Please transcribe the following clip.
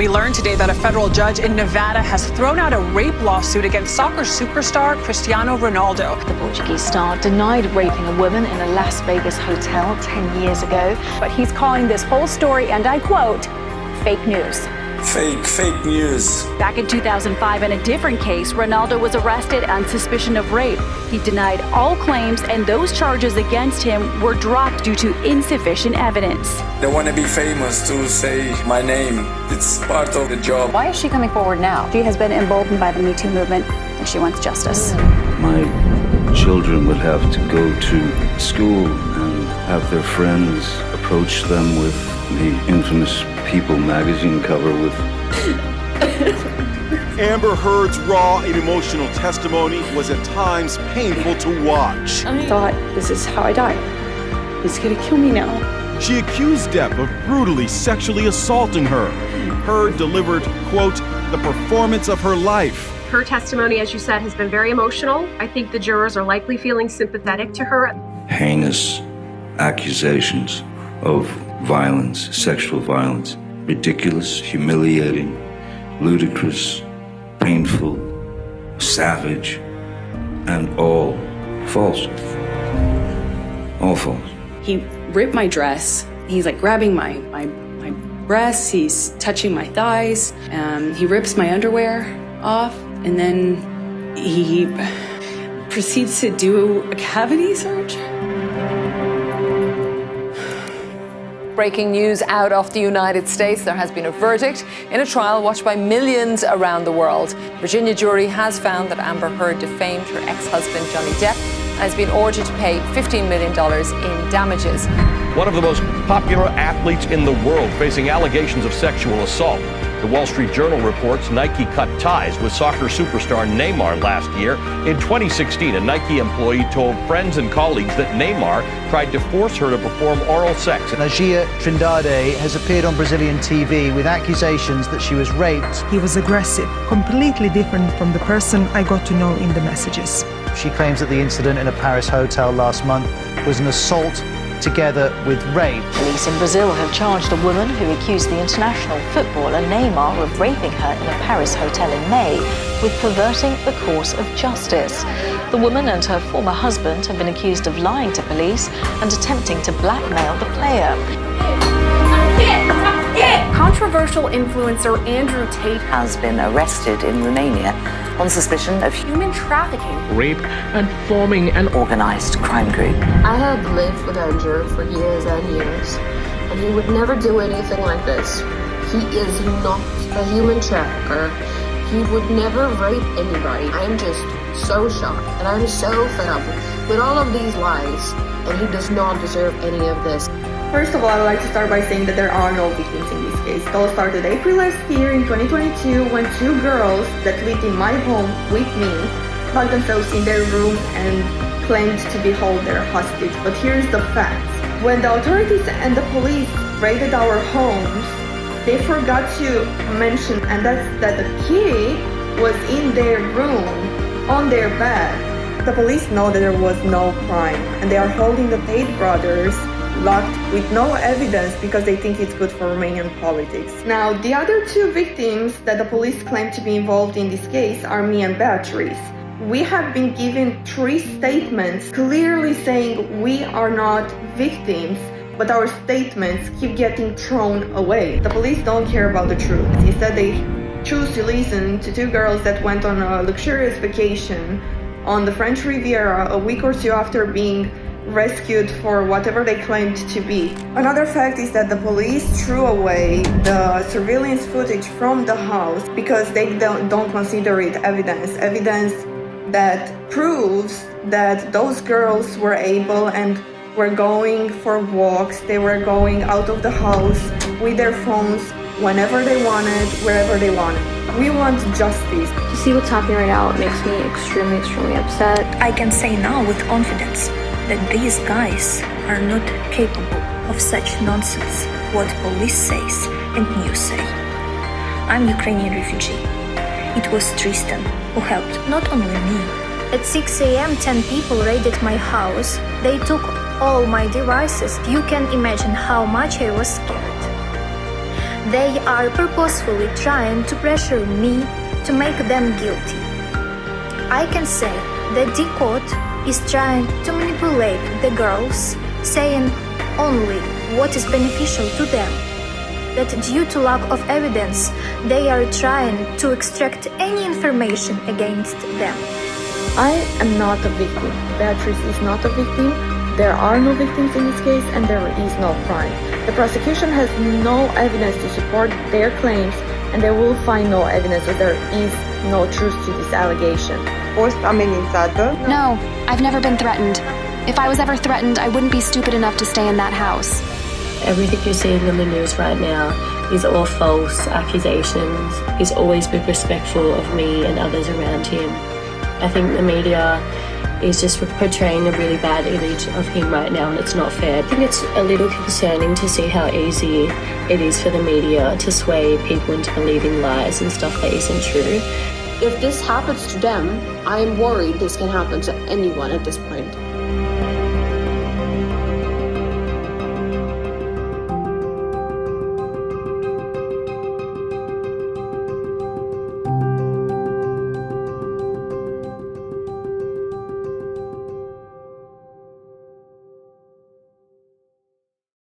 We learned today that a federal judge in Nevada has thrown out a rape lawsuit against soccer superstar Cristiano Ronaldo. The Portuguese star denied raping a woman in a Las Vegas hotel 10 years ago. But he's calling this whole story, and I quote, fake news. Fake news. Back in 2005, in a different case, Ronaldo was arrested on suspicion of rape. He denied all claims, and those charges against him were dropped due to insufficient evidence. They want to be famous to say my name. It's part of the job. Why is she coming forward now? She has been emboldened by the Me Too movement, and she wants justice. My children would have to go to school and have their friends approach them with the infamous People magazine cover with Amber Heard's raw and emotional testimony was at times painful to watch. I thought, this is how I die. He's gonna kill me now. She accused Depp of brutally sexually assaulting her. Heard delivered, quote, the performance of her life. Her testimony, as you said, has been very emotional. I think the jurors are likely feeling sympathetic to her. heinous accusations of violence, sexual violence. Ridiculous, humiliating, ludicrous, painful, savage, and all false. All false. He ripped my dress. He's like grabbing my breasts. He's touching my thighs. He rips my underwear off. And then he proceeds to do a cavity search. Breaking news out of the United States. There has been a verdict in a trial watched by millions around the world. Virginia jury has found that Amber Heard defamed her ex-husband Johnny Depp and has been ordered to pay $15 million in damages. One of the most popular athletes in the world facing allegations of sexual assault. The Wall Street Journal reports Nike cut ties with soccer superstar Neymar last year. In 2016, a Nike employee told friends and colleagues that Neymar tried to force her to perform oral sex. Nagia Trindade has appeared on Brazilian TV with accusations that she was raped. He was aggressive, completely different from the person I got to know in the messages. She claims that the incident in a Paris hotel last month was an assault together with rape. Police in Brazil have charged a woman who accused the international footballer Neymar of raping her in a Paris hotel in May with perverting the course of justice. The woman and her former husband have been accused of lying to police and attempting to blackmail the player. Controversial influencer Andrew Tate has been arrested in Romania on suspicion of human trafficking, rape, and forming an organized crime group. I had lived with Andrew for years and years, and he would never do anything like this. He is not a human trafficker. He would never rape anybody. I am just so shocked, and I'm so fed up with all of these lies, and he does not deserve any of this. First of all, I would like to start by saying that there are no victims in this case. It all started April last year in 2022 when two girls that lived in my home with me locked themselves in their room and claimed to be held there hostage. But here's the fact. When the authorities and the police raided our homes, they forgot to mention, and that's that the key was in their room, on their bed. The police know that there was no crime, and they are holding the Tate brothers locked with no evidence because they think it's good for Romanian politics. Now, the other two victims that the police claim to be involved in this case are me and Beatrice. We have been given 3 statements clearly saying we are not victims, but our statements keep getting thrown away. The police don't care about the truth. Instead, they choose to listen to 2 girls that went on a luxurious vacation on the French Riviera a week or 2 after being rescued for whatever they claimed to be. Another fact is that the police threw away the surveillance footage from the house because they don't consider it evidence that proves that those girls were able and were going for walks, they were going out of the house with their phones whenever they wanted, wherever they wanted. We want justice. To see what's happening right now, it makes me extremely upset. I can say now with confidence that these guys are not capable of such nonsense, what police says and news say. I'm Ukrainian refugee. It was Tristan who helped not only me. At 6 a.m., 10 people raided my house. They took all my devices. You can imagine how much I was scared. They are purposefully trying to pressure me to make them guilty. I can say that the court is trying to manipulate the girls, saying only what is beneficial to them. That due to lack of evidence, they are trying to extract any information against them. I am not a victim. Beatrice is not a victim. There are no victims in this case, and there is no crime. The prosecution has no evidence to support their claims, and they will find no evidence that there is no truth to this allegation. No, I've never been threatened. If I was ever threatened, I wouldn't be stupid enough to stay in that house. Everything you're seeing in the news right now is all false accusations. He's always been respectful of me and others around him. I think the media is just portraying a really bad image of him right now, and it's not fair. I think it's a little concerning to see how easy it is for the media to sway people into believing lies and stuff that isn't true. If this happens to them, I am worried this can happen to anyone at this point.